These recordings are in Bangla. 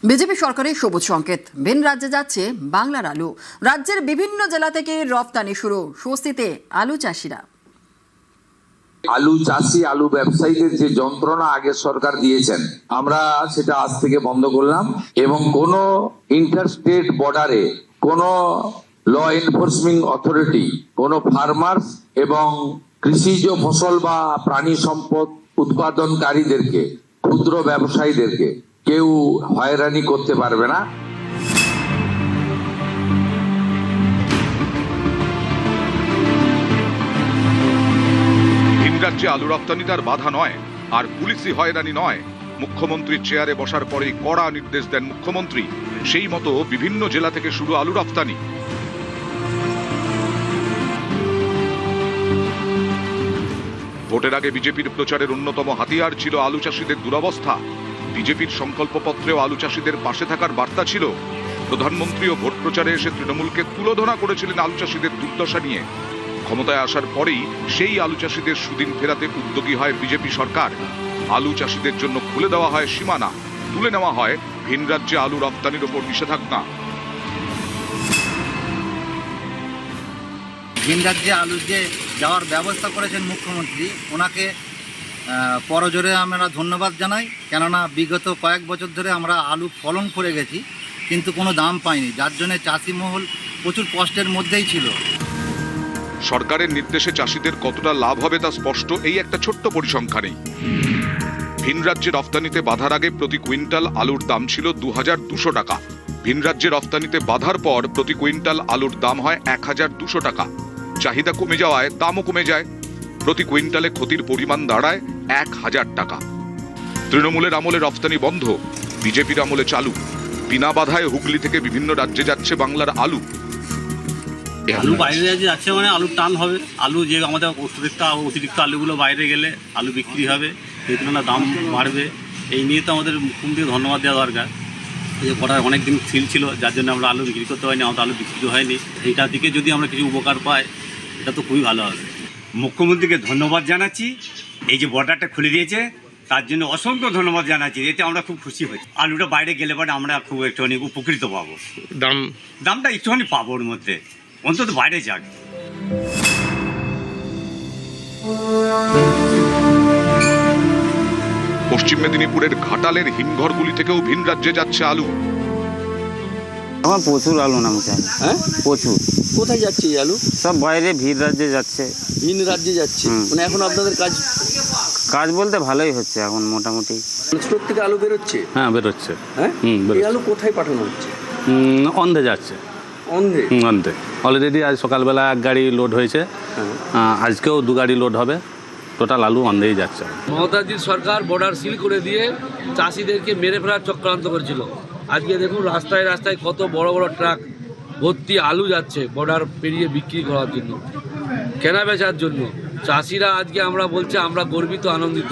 বিজেপি সরকারের সবুজ সংকেত, ভিন রাজ্যে যাচ্ছে বাংলার আলু। রাজ্যের বিভিন্ন জেলা থেকে রপ্তানি শুরু, স্বস্তিতে আলু চাষিরা। আলু চাষি, আলু ব্যবসায়ীদের যে যন্ত্রণা আগে সরকার দিয়েছেন, আমরা সেটা আজ থেকে বন্ধ করলাম এবং কোন ইন্টারস্টেট বর্ডারে কোন ল এনফোর্সিং অথরিটি, কোন ফার্মার্স এবং কৃষিজ ফসল বা প্রাণী সম্পদ উৎপাদনকারীদেরকে, ক্ষুদ্র ব্যবসায়ীদেরকে কেউ হয়রানি করতে পারবে না। রাজ্যে আলু রপ্তানি তার বাধা নয়, আর পুলিশি হয়রানি নয়। মুখ্যমন্ত্রীর চেয়ারে বসার পরেই কড়া নির্দেশ দেন মুখ্যমন্ত্রী। সেই মতো বিভিন্ন জেলা থেকে শুরু আলু রপ্তানি। ভোটের আগে বিজেপির প্রচারের অন্যতম হাতিয়ার ছিল আলু চাষিদের দুরবস্থা। বিজেপির সংকল্পপত্রেও আলু চাষিদের পাশে থাকার বার্তা ছিল। প্রধানমন্ত্রীও ভোট প্রচারে এসে তৃণমূলকে তুলোধনা করেছিলেন আলু চাষিদের দুর্দশা নিয়ে। ক্ষমতায় আসার পরেই সেই আলু চাষিদের সুদিন ফেরাতে উদ্যোগী হয় বিজেপি সরকার। আলু চাষিদের জন্য খুলে দেওয়া হয় সীমানা, তুলে নেওয়া হয় ভিন রাজ্যে আলু রপ্তানির ওপর নিষেধাজ্ঞা। ভিন রাজ্যে আলু যে যাওয়ার ব্যবস্থা করেছেন মুখ্যমন্ত্রী, ওনাকে পরজোরে আমরা ধন্যবাদ জানাই। কেননা বিগত কয়েক বছর ধরে আমরা আলু ফলন করে গেছি, কিন্তু কোনো দাম পাইনি, যার জন্য চাষি মহল প্রচুর কষ্টের মধ্যেই ছিল। সরকারের নির্দেশে চাষিদের কতটা লাভ হবে তা স্পষ্ট এই একটা ছোট্ট পরিসংখ্যানেই। ভিন রাজ্যে রফতানিতে বাধার আগে প্রতি কুইন্টাল আলুর দাম ছিল 2200 টাকা। ভিন রাজ্যে রফতানিতে বাধার পর প্রতি কুইন্টাল আলুর দাম হয় 1200 টাকা। চাহিদা কমে যাওয়ায় দামও কমে যায়। প্রতি কুইন্টালে ক্ষতির পরিমাণ দাঁড়ায় 1000 টাকা। তৃণমূলের আমলে রফতানি বন্ধ, বিজেপির আমলে চালু। বিনা বাধায় হুগলি থেকে বিভিন্ন রাজ্যে যাচ্ছে বাংলার আলু। আলু বাইরে যাচ্ছে মানে আলুর টান হবে। আলু যে আমাদের অতিরিক্ত আলুগুলো বাইরে গেলে আলু বিক্রি হবে, সেই তুলনায় দাম বাড়বে। এই নিয়ে তো আমাদের মুখ্যমন্ত্রীকে ধন্যবাদ দেওয়া দরকার। এই যে কটার অনেক দিন সিল ছিল, যার জন্য আমরা আলু বিক্রি করতে পারিনি, আমাদের আলু বিক্রি হয়নি। এইটার দিকে যদি আমরা কিছু উপকার পাই, এটা তো খুবই ভালো হবে। মুখ্যমন্ত্রীকে ধন্যবাদ জানাচ্ছি। এই যে বর্ডারটা খুলে দিয়েছে তার জন্য অসংখ্য ধন্যবাদ জানাচ্ছি। এতে আমরা খুব খুশি হয়েছি। আলুটা বাইরে গেলে পরে আমরা খুব একটুখানি উপকৃত পাবো। দামটা একটুখানি পাবো ওর মধ্যে, অন্তত বাইরে যাক। পশ্চিম মেদিনীপুরের ঘাটালের হিমঘরগুলি থেকেও ভিন রাজ্যে যাচ্ছে আলু। আমার প্রচুর আলু নামছে। হ্যাঁ, প্রচুর। কোথায় যাচ্ছে এই আলু? সব বাইরে ভিন রাজ্যে যাচ্ছে। ভিন রাজ্যে যাচ্ছে মানে এখন আপনাদের কাজ বলতে ভালোই হচ্ছে এখন মোটামুটি। স্টোর থেকে আলু বেরোচ্ছে? হ্যাঁ, বেরোচ্ছে। হ্যাঁ, এই আলু কোথায় পাঠানো হচ্ছে? অন্ধে যাচ্ছে। অন্ধে? অন্ধে অলরেডি আজ সকালবেলা 1 গাড়ি লোড হয়েছে, আজকেও 2 গাড়ি লোড হবে। টোটাল আলু অন্ধেই যাচ্ছে। মমতাজির সরকার বর্ডার সিল করে দিয়ে চাষিদেরকে মেরে ফেলার চক্রান্ত করেছিল। আজকে দেখুন রাস্তায় রাস্তায় কত বড় বড় ট্রাক ভর্তি আলু যাচ্ছে বর্ডার পেরিয়ে বিক্রি করার জন্য, কেনা বেচার জন্য। চাষিরা আজকে আমরা বলছি আমরা গর্বিত, আনন্দিত।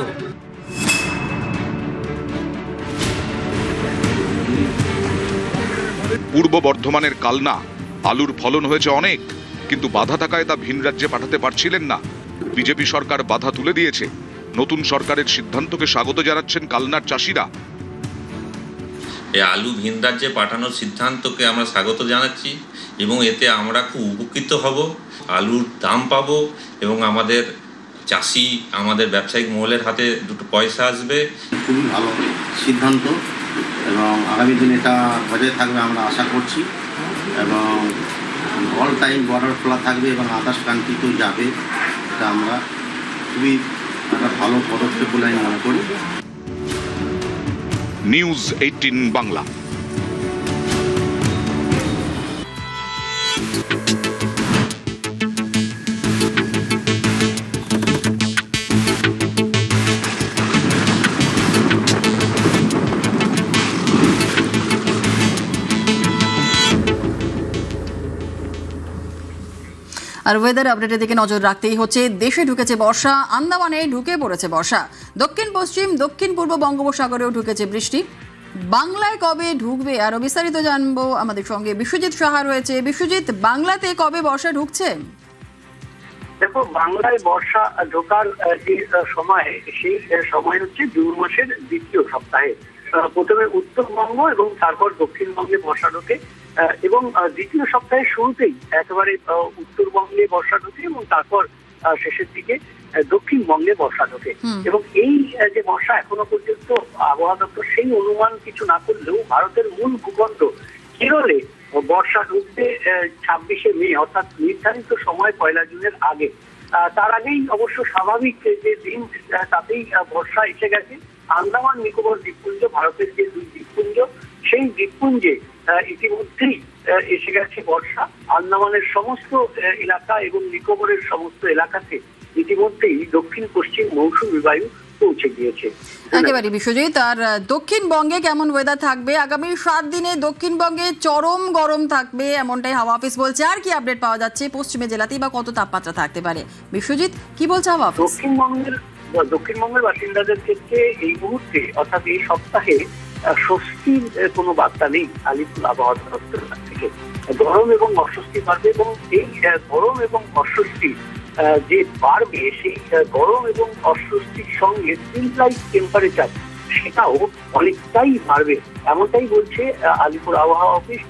পূর্ব বর্ধমানের কালনা আলুর ফলন হয়েছে অনেক, কিন্তু বাধা থাকায় তা ভিন রাজ্যে পাঠাতে পারছিলেন না। বিজেপি সরকার বাধা তুলে দিয়েছে। নতুন সরকারের সিদ্ধান্তকে স্বাগত জানাচ্ছেন কালনার চাষিরা। এই আলু ভিন রাজ্যে পাঠানোর সিদ্ধান্তকে আমরা স্বাগত জানাচ্ছি এবং এতে আমরা খুব উপকৃত হব। আলুর দাম পাবো এবং আমাদের চাষি, আমাদের ব্যবসায়িক মহলের হাতে দুটো পয়সা আসবে। খুবই ভালো সিদ্ধান্ত এবং আগামী দিনে এটা বজায় থাকবে আমরা আশা করছি। এবং অল টাইম বর্ডার খোলা থাকবে এবং আকাশ ক্রান্তিতে যাবে, এটা আমরা খুবই একটা ভালো পদক্ষেপ বলে আমি মনে করি। নিউজ 18 বাংলা। আর ওয়েদার আপডেটের দিকে নজর রাখতেই হচ্ছে। দেশে ঢুকেছে বর্ষা, আন্দামানে ঢুকে পড়েছে বর্ষা, দক্ষিণ পশ্চিম দক্ষিণ পূর্ব বঙ্গোপসাগরেও ঢুকেছে বৃষ্টি। বাংলায় কবে ঢুকবে আরো বিস্তারিত জানবো। আমাদের সঙ্গে বিশ্বজিৎ সাহা রয়েছে। বিশ্বজিৎ, বাংলাতে কবে বর্ষা ঢুকছে? দেখো, বাংলায় বর্ষা ঢোকার যে সময়, সেই সময় হচ্ছে জুন মাসের দ্বিতীয় সপ্তাহে। প্রথমে উত্তরবঙ্গ এবং তারপর দক্ষিণবঙ্গে বর্ষা ঢোকে এবং দ্বিতীয় সপ্তাহের শুরুতেই একেবারে উত্তরবঙ্গে বর্ষা ঢোকে এবং তারপর শেষের দিকে দক্ষিণবঙ্গে বর্ষা ঢোকে। এবং এই যে বর্ষা এখনো পর্যন্ত আবহাওয়া দপ্তর সেই অনুমান কিছু না করলেও ভারতের মূল ভূখণ্ড কেরলে বর্ষা ঢুকতে 26শে মে অর্থাৎ নির্ধারিত সময় 1 জুনের আগে। তার আগেই অবশ্য স্বাভাবিক যে দিন তাতেই বর্ষা এসে গেছে। আন্দামান নিকোবর দ্বীপপুঞ্জ, ভারতের যে 2 দ্বীপপুঞ্জ, সেই দ্বীপপুঞ্জে ইতিমধ্যেই এসে গেছে বর্ষা। আন্দামানের সমস্ত এলাকা এবং নিকোবরের সমস্ত এলাকাতে ইতিমধ্যেই দক্ষিণ পশ্চিম মৌসুমী বায়ু পৌঁছে গিয়েছে। একেবারে বিশ্বজিৎ, আর দক্ষিণবঙ্গে কেমন ওয়েদার থাকবে? আগামী 7 দিনে দক্ষিণবঙ্গে চরম গরম থাকবে এমনটাই হাওয়া অফিস বলছে। আর কি আপডেট পাওয়া যাচ্ছে পশ্চিমের জেলাতেই বা কত তাপমাত্রা থাকতে পারে? বিশ্বজিৎ, কি বলছে হাওয়া অফিস? দক্ষিণবঙ্গের বাসিন্দাদের ক্ষেত্রে এই মুহূর্তে অর্থাৎ এই সপ্তাহে স্বস্তির কোনো বার্তা নেই আলিপুর আবহাওয়া দপ্তর থেকে। গরম এবং অস্বস্তি বাড়বে এবং এই গরম এবং অস্বস্তি যে বাড়বে সেই গরম এবং অস্বস্তির সঙ্গে সিনলাইট টেম্পারেচার সেটাও অনেকটাই বাড়বে, এমনটাই বলছে আলিপুর আবহাওয়া অফিস।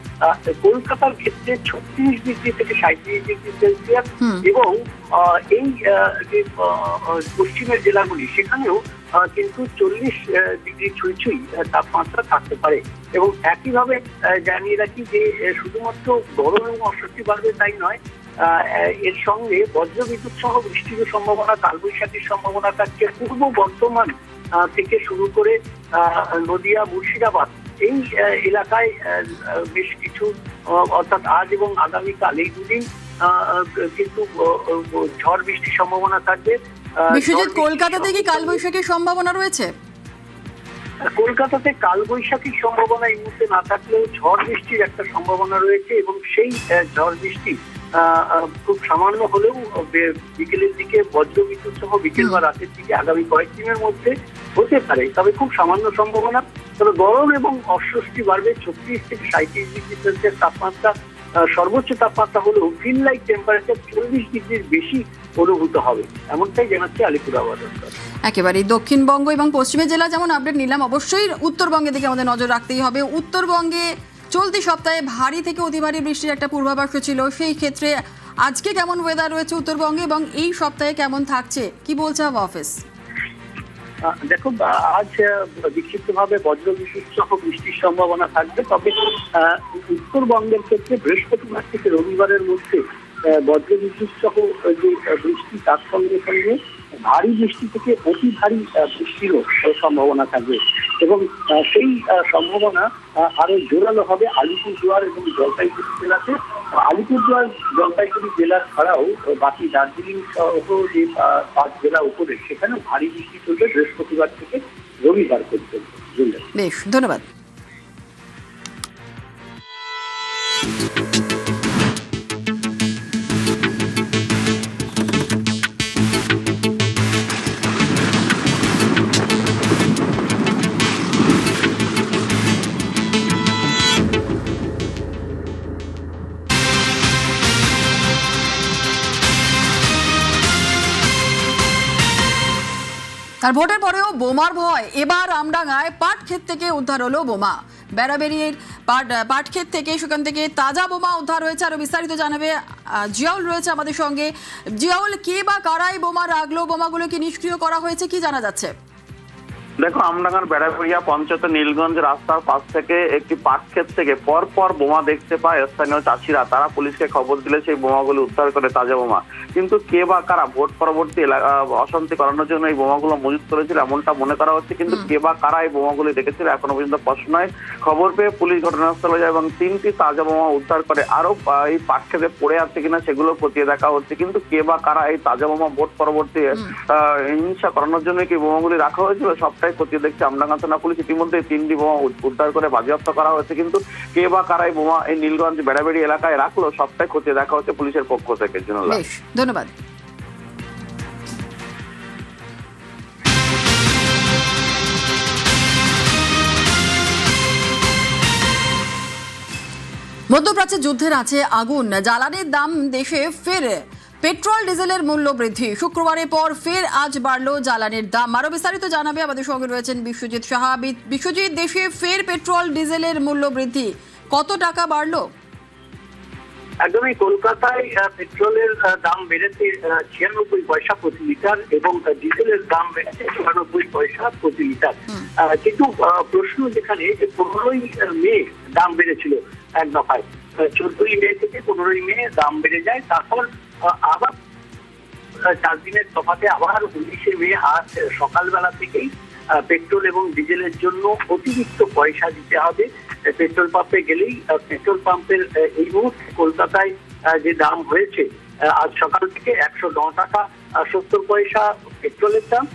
কলকাতার ক্ষেত্রে 36 ডিগ্রি থেকে 37 ডিগ্রি সেলসিয়াস এবং এই যে পশ্চিমের জেলাগুলি সেখানেও কিন্তু 40 ডিগ্রি ছুঁই তাপমাত্রা থাকতে পারে। এবং একইভাবে জানিয়ে রাখি যে শুধুমাত্র গরম এবং অস্বস্তি বাড়বে তাই নয়, এর সঙ্গে বজ্রবিদ্যুৎ সহ বৃষ্টির সম্ভাবনা, কালবৈশাখীর সম্ভাবনা থাকছে পূর্ব বর্ধমান থেকে শুরু করে নদিয়া, মুর্শিদাবাদ এই এলাকায় বেশ কিছু অর্থাৎ আজ এবং আগামীকাল এই 2 দিন কিন্তু ঝড় বৃষ্টির সম্ভাবনা থাকবে। বিশ্বজিৎ, কলকাতাতে কি কালবৈশাখীর সম্ভাবনা রয়েছে? কলকাতাতে কালবৈশাখীর সম্ভাবনা এই মুহূর্তে না থাকলেও ঝড় বৃষ্টির একটা সম্ভাবনা রয়েছে এবং সেই ঝড় বৃষ্টি খুব সামান্য হলেও বিকেলের দিকে বজ্রবিদ্যুৎ সহ বিকেল বা রাতের দিকে আগামী কয়েকদিনের মধ্যে হতে পারে, তবে খুব সামান্য সম্ভাবনা। তবে গরম এবং অস্বস্তি বাড়বে। 36 থেকে 37 ডিগ্রি সেলসিয়াস তাপমাত্রা সর্বোচ্চ তাপমাত্রা হলেও ফিল লাইক টেম্পারেচার 40 ডিগ্রির বেশি অনুভূত হবে, এমনটাই জানাচ্ছে আলিপুর আবহাওয়া দপ্তর। একেবারে দক্ষিণবঙ্গ এবং পশ্চিমের জেলা যেমন আপডেট নিলাম, অবশ্যই উত্তরবঙ্গের দিকে আমাদের নজর রাখতেই হবে। উত্তরবঙ্গে চলতি সপ্তাহে ভারী থেকে অতি ভারী বৃষ্টির একটা পূর্বাভাস ছিল, সেই ক্ষেত্রে আজকে কেমন ওয়েদার রয়েছে উত্তরবঙ্গে এবং এই সপ্তাহে কেমন থাকছে কি বলছে হাওয়া অফিস? দেখো, আজ বিক্ষিপ্তভাবে বজ্রবিদ্যুৎ সহ বৃষ্টির সম্ভাবনা থাকবে, তবে উত্তরবঙ্গের ক্ষেত্রে বৃহস্পতিবার থেকে রবিবারের মধ্যে বজ্রবিদ্যুৎ সহ যে বৃষ্টি তার সঙ্গে সঙ্গে ভারী বৃষ্টি থেকে অতি ভারী বৃষ্টিরও সম্ভাবনা থাকবে এবং সেই সম্ভাবনা আরো জোরালো হবে আলিপুরদুয়ার এবং জলপাইগুড়ি জেলাতে। আলিপুরদুয়ার জলপাইগুড়ি জেলা ছাড়াও বাকি দার্জিলিং সহ যে 5 জেলা উপরে সেখানেও ভারী বৃষ্টি চলবে বৃহস্পতিবার থেকে রবিবার পর্যন্ত। বেশ, ধন্যবাদ। আর ভোটের পরেও বোমার ভয়, এবার আমডাঙ্গায় পাট ক্ষেত থেকে উদ্ধার হলো বোমা। বেড়াবেড়ির পাট ক্ষেত থেকে সেখান থেকে তাজা বোমা উদ্ধার হয়েছে। আরো বিস্তারিত জানাবে জিয়াউল রয়েছে আমাদের সঙ্গে। জিয়াউল, কে বা কারাই বোমা রাখলো? বোমাগুলো কি নিষ্ক্রিয় করা হয়েছে, কি জানা যাচ্ছে? দেখো, আমডাঙ্গার বেড়াপুরিয়া পঞ্চায়েত নীলগঞ্জ রাস্তার পাশ থেকে একটি পাট ক্ষেত থেকে পর বোমা দেখতে পায় স্থানীয় চাষিরা। তারা পুলিশকে খবর দিলে সেই বোমাগুলো উদ্ধার করে, তাজা বোমা। কিন্তু কে বা কারা ভোট পরবর্তী অশান্তি করানোর জন্য এই বোমাগুলো মজুত করেছিল এমনটা মনে করা হচ্ছে, কিন্তু কে বা কারা এই বোমাগুলি দেখেছিল এখনো পর্যন্ত স্পষ্ট নয়। খবর পেয়ে পুলিশ ঘটনাস্থলে যায় এবং 3টি তাজা বোমা উদ্ধার করে। আরো এই পাট ক্ষেতে পড়ে আছে কিনা সেগুলো খতিয়ে দেখা হচ্ছে, কিন্তু কে বা কারা এই তাজা বোমা ভোট পরবর্তী হিংসা করানোর জন্য কি বোমাগুলি রাখা হয়েছিল সবটাই খতিয়ে দেখছে আমডাঙ্গা থানা পুলিশ। ইতিমধ্যে 3টি বোমা উদ্ধার করে বাজেয়াপ্ত করা হয়েছে, কিন্তু কে বা কারা এই বোমা এই নীলগঞ্জ বেড়াবেড়ি এলাকায় রাখলো সবটাই খতিয়ে দেখা হচ্ছে পুলিশের পক্ষ থেকে। ধন্যবাদ। মধ্যপ্রাচ্যে যুদ্ধের আছে আগুন, জ্বালানির দাম দেশে ফের পেট্রোল ডিজেলের মূল্য বৃদ্ধি, শুক্রবারের পর ফের আজ বাড়লো জ্বালানির দাম। আরো বিস্তারিত জানাবে আমাদের সঙ্গে রয়েছেন বিশ্বজিৎ সাহা। বিশ্বজিৎ, দেশে ফের পেট্রোল ডিজেলের মূল্য বৃদ্ধি, কত টাকা বাড়লো? একদমই, কলকাতায় পেট্রোলের দাম বেড়েছে 96 পয়সা প্রতি লিটার এবং ডিজেলের দাম বেড়েছে 94 পয়সা প্রতি লিটার। কিন্তু প্রশ্ন যেখানে 15ই মে দাম বেড়েছিল এক দফায়, 14ই মে থেকে 15ই মে দাম বেড়ে যায়, তারপর আবার 4 দিনের তফাতে আবার 19শে মে আজ সকালবেলা থেকেই পেট্রোল এবং ডিজেলের জন্য অতিরিক্ত পয়সা দিতে হবে। পেট্রোল পাম্পে গেলেই পেট্রোল পাম্পের এই মুহূর্তে কলকাতায় যে দাম হয়েছে আজ সকাল থেকে 109 টাকা 70 পয়সা পেট্রোলের দাম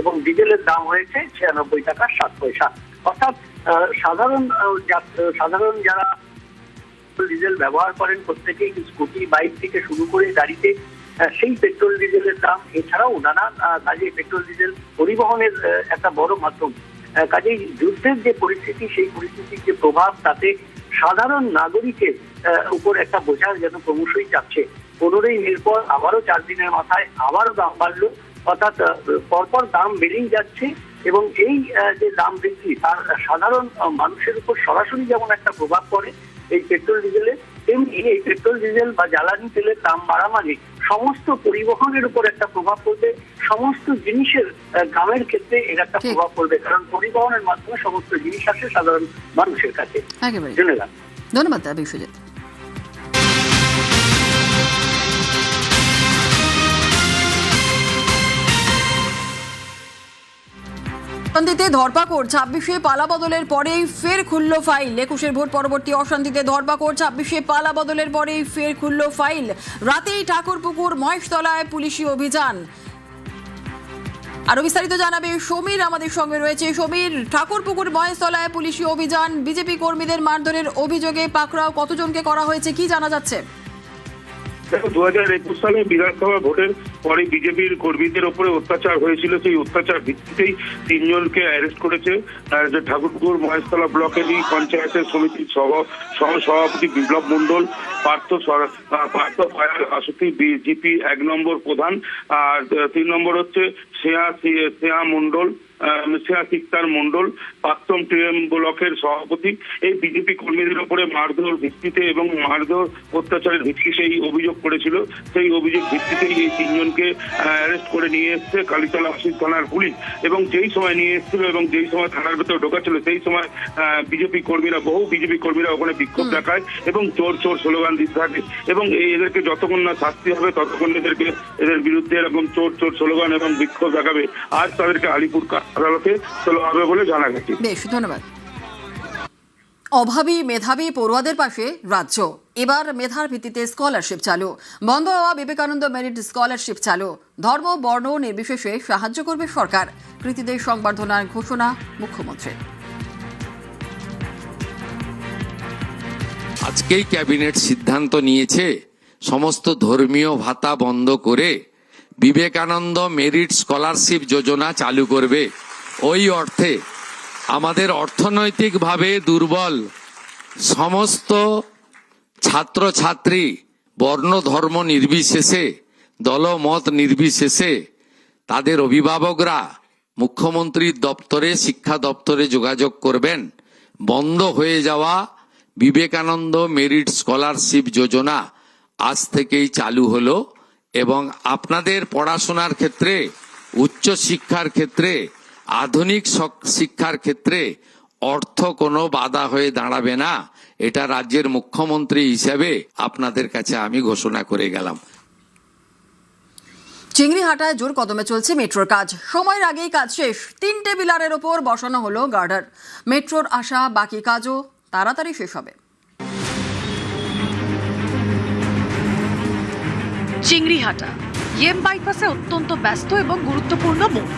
এবং ডিজেলের দাম হয়েছে 96 টাকা 7 পয়সা। অর্থাৎ সাধারণ যারা ডিজেল ব্যবহার করেন প্রত্যেকেই স্কুটি, বাইক থেকে শুরু করে গাড়িতে সেই পেট্রোল ডিজেলের দাম, এছাড়াও নানান কাজে পেট্রোল ডিজেল পরিবহনের একটা বড় মাধ্যম। কাজেই যুদ্ধের যে পরিস্থিতি, সেই পরিস্থিতির যে প্রভাব, তাতে সাধারণ নাগরিকের উপর একটা বোঝা যেন ক্রমশই চাপছে। 15ই মের পর আবারও 4 দিনের মাথায় আবারও দাম বাড়লো, অর্থাৎ পরপর দাম বেড়েই যাচ্ছে এবং এই যে দাম বৃদ্ধি তার সাধারণ মানুষের উপর সরাসরি যেমন একটা প্রভাব পড়ে এই পেট্রোল ডিজেলে, তেমনি এই পেট্রোল ডিজেল বা জ্বালানি তেলের দাম বাড়া মানে সমস্ত পরিবহনের উপর একটা প্রভাব পড়বে, সমস্ত জিনিসের দামের ক্ষেত্রে এর একটা প্রভাব পড়বে, কারণ পরিবহনের মাধ্যমে সমস্ত জিনিস আসে সাধারণ মানুষের কাছে। ধন্যবাদ বিশ্বজিৎ। অশান্তিতে ধরপাকড়, 26শে পালা বদলের পরেই ফের খুলল ফাইল। 21শে ভোট পরবর্তী অশান্তিতে ধরপাকড়, 26শে পালা বদলের পরেই ফের খুলল ফাইল। রাতেই ঠাকুরপুকুর মহেশতলায় পুলিশি অভিযান। আরো বিস্তারিত জানাবে সমীর, আমাদের সঙ্গে রয়েছে সমীর। ঠাকুরপুকুর মহেশতলায় পুলিশি অভিযান, বিজেপি কর্মীদের মারধরের অভিযোগে পাকড়াও কতজনকে করা হয়েছে, কি জানা যাচ্ছে? দেখো, 2021 সালে বিধানসভা ভোটের পরে বিজেপির কর্মীদের উপরে অত্যাচার হয়েছিল, সেই অত্যাচার ভিত্তিতেই 3 জনকে অ্যারেস্ট করেছে ঠাকুরপুকুর মহেশতলা ব্লকেরই পঞ্চায়েতের সমিতির সহ সভাপতি বিপ্লব মন্ডল, পার্থ আশুতি বিজেপি 1 নম্বর প্রধান, আর 3 নম্বর হচ্ছে শ্রেয়া মন্ডল, সিকতার মন্ডল, প্রাক্তন টিএম ব্লকের সভাপতি। এই বিজেপি কর্মীদের উপরে মারধর ভিত্তিতে এবং মারধর অত্যাচারের ভিত্তিতে এই অভিযোগ করেছিল, সেই অভিযোগ ভিত্তিতে এই 3 জনকে অ্যারেস্ট করে নিয়ে এসছে কালীতলা আশিস থানার পুলিশ। এবং যেই সময় নিয়ে এসেছিল এবং যেই সময় থানার ভেতরে ঢোকাচ্ছিল, সেই সময় বহু বিজেপি কর্মীরা ওখানে বিক্ষোভ দেখায় এবং চোর চোর স্লোগান দিতে থাকে এবং এদেরকে যতক্ষণ না শাস্তি হবে ততক্ষণ এদের বিরুদ্ধে এরকম চোর চোর স্লোগান এবং বিক্ষোভ দেখাবে। আজ তাদেরকে আলিপুর আদালতে তোলা হবে বলে জানা গেছে। বেশ, ধন্যবাদ। অভাবী মেধাবী পড়ুয়াদের পাশে রাজ্য, এবার মেধার ভিত্তিতে স্কলারশিপ চালু। বন্ধ হওয়া বিবেকানন্দ মেরিট স্কলারশিপ চালু, ধর্ম বর্ণ নির্বিশেষে সাহায্য করবে সরকার। কৃতীদের সংবর্ধনার ঘোষণা মুখ্যমন্ত্রীর। আজকেই ক্যাবিনেট সিদ্ধান্ত নিয়েছে সমস্ত ধর্মীয় ভাতা বন্ধ করে বিবেকানন্দ মেরিট স্কলারশিপ যোজনা চালু করবে। ওই অর্থে আমাদের অর্থনৈতিকভাবে দুর্বল সমস্ত ছাত্রছাত্রী বর্ণ ধর্ম নির্বিশেষে, দলমত নির্বিশেষে তাদের অভিভাবকরা মুখ্যমন্ত্রীর দপ্তরে, শিক্ষা দপ্তরে যোগাযোগ করবেন। বন্ধ হয়ে যাওয়া বিবেকানন্দ মেরিট স্কলারশিপ যোজনা আজ থেকেই চালু হলো এবং আপনাদের পড়াশোনার ক্ষেত্রে, উচ্চ শিক্ষার ক্ষেত্রে, আধুনিক শিক্ষার ক্ষেত্রে অর্থ কোনো বাধা হয়ে দাঁড়াবে না। এটা রাজ্যের মুখ্যমন্ত্রী হিসেবে আপনাদের কাছে আমি ঘোষণা করে গেলাম। চিংড়িহাটায় জোর কদমে চলছে মেট্রোর কাজ, সময়ের আগেই কাজ শেষ। 3টে পিলারের ওপর বসানো হলো গার্ডার। মেট্রোর আশা বাকি কাজও তাড়াতাড়ি শেষ হবে। চিংড়িহাটা ইএম বাইপাসে অত্যন্ত ব্যস্ত এবং গুরুত্বপূর্ণ মোড়।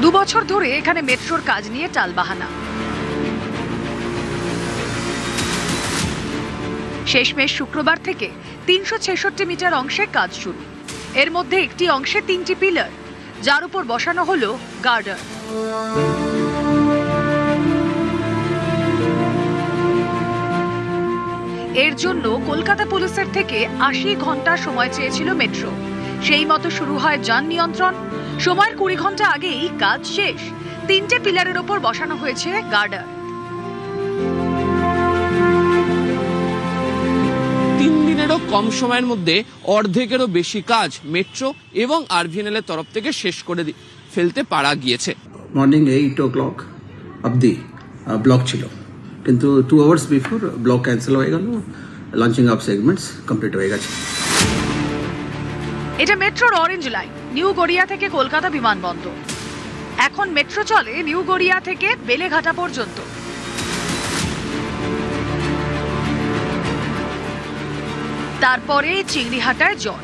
2 বছর ধরে এখানে মেট্রোর কাজ নিয়ে টালবাহানা। শেষমেশ শুক্রবার থেকে 366 মিটার অংশে কাজ শুরু। এর মধ্যে একটি অংশে 3টি পিলার, যার উপর বসানো হলো গার্ডার। এর জন্য কলকাতা পুলিশের থেকে 80 ঘন্টা সময় চেয়েছিল মেট্রো। সেই মতো শুরু হয় যান নিয়ন্ত্রণ। সময়ের 20 ঘন্টা আগেই কাজ শেষ। 3টে পিলারের ওপর বসানো হয়েছে গার্ডার। 3 দিনেরও কম সময়ের মধ্যে অর্ধেকেরও বেশি কাজ মেট্রো এবং আরভিএনএল এর তরফ থেকে শেষ করে ফেলতে পারা গিয়েছে। মর্নিং 8 o'clock অবধি ব্লক ছিল, কিন্তু 2 hours বিফোর ব্লক ক্যান্সেল হয়ে গেল, লঞ্চিং অফ সেগমেন্টস কমপ্লিট হয়ে গেছে। এটা মেট্রোর অরেঞ্জ লাইন, নিউ গড়িয়া থেকে কলকাতা বিমানবন্দর। এখন মেট্রো চলে নিউ গড়িয়া থেকে বেলেঘাটা পর্যন্ত। তারপরে চিংড়িহাটায় জল।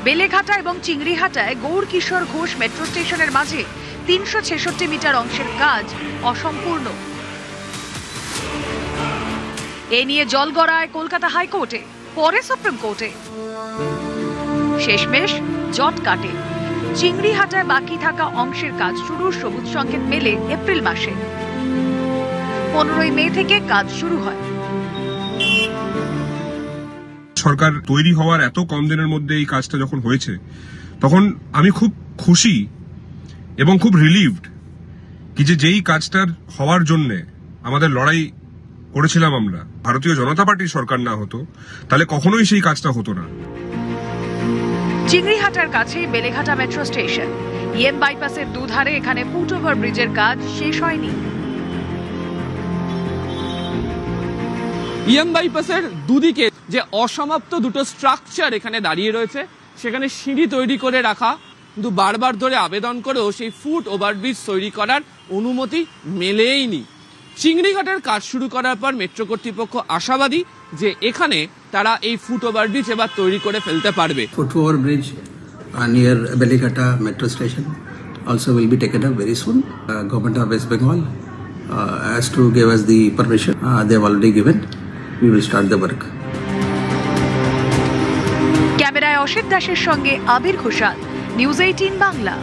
বেলেঘাটা এবং চিংড়িহাটায় গৌর কিশোর ঘোষ মেট্রো স্টেশনের মাঝে 366 মিটার অংশের কাজ অসম্পূর্ণ। এ নিয়ে জল গড়ায় কলকাতা হাইকোর্টে, পরে সুপ্রিম কোর্টে। শেষমেশ জট কাটে। চিংড়িহাটায় বাকি থাকা অংশের কাজ শুরুর সবুজ সংকেত মেলে এপ্রিল মাসে। 15 মে থেকে কাজ শুরু হয়। সরকার তৈরি হওয়ার এত কম দিনের মধ্যে এই কাজটা যখন হয়েছে, তখন আমি খুব খুশি এবং খুব রিলিভড কি যেই কাজটার হওয়ার জন্য আমাদের লড়াই করেছিলাম আমরা, ভারতীয় জনতা পার্টির সরকার না হতো তাহলে কখনোই সেই কাজটা হতো না। চিংড়িহাটার কাছে বেলেঘাটা মেট্রো স্টেশন। ইএম বাইপাসের দুধারে এখানে ফুট ওভার ব্রিজের কাজ শেষ হয়নি। ইএম বাইপাসের দুদিকে যে অসমাপ্ত দুটো স্ট্রাকচার এখানে দাঁড়িয়ে রয়েছে, সেখানে সিঁড়ি তৈরি করে রাখা, কিন্তু বারবার ধরে আবেদন করেও সেই ফুট ওভারব্রিজ তৈরি করার অনুমতি মেলেইনি। চিংড়িঘাটের কাজ শুরু করার পর মেট্রো কর্তৃপক্ষ আশাবাদী যে এখানে তারা এই ফুট ওভারব্রিজ এবার তৈরি করে ফেলতে পারবে। Foot overbridge near Beleghata metro station also will be taken up very soon. Government of West Bengal has to give us the permission. They have already given. We will start the work. ক্যামেরায় অসিত দাসের সঙ্গে আবির ঘোষাল, নিউজ 18 বাংলা।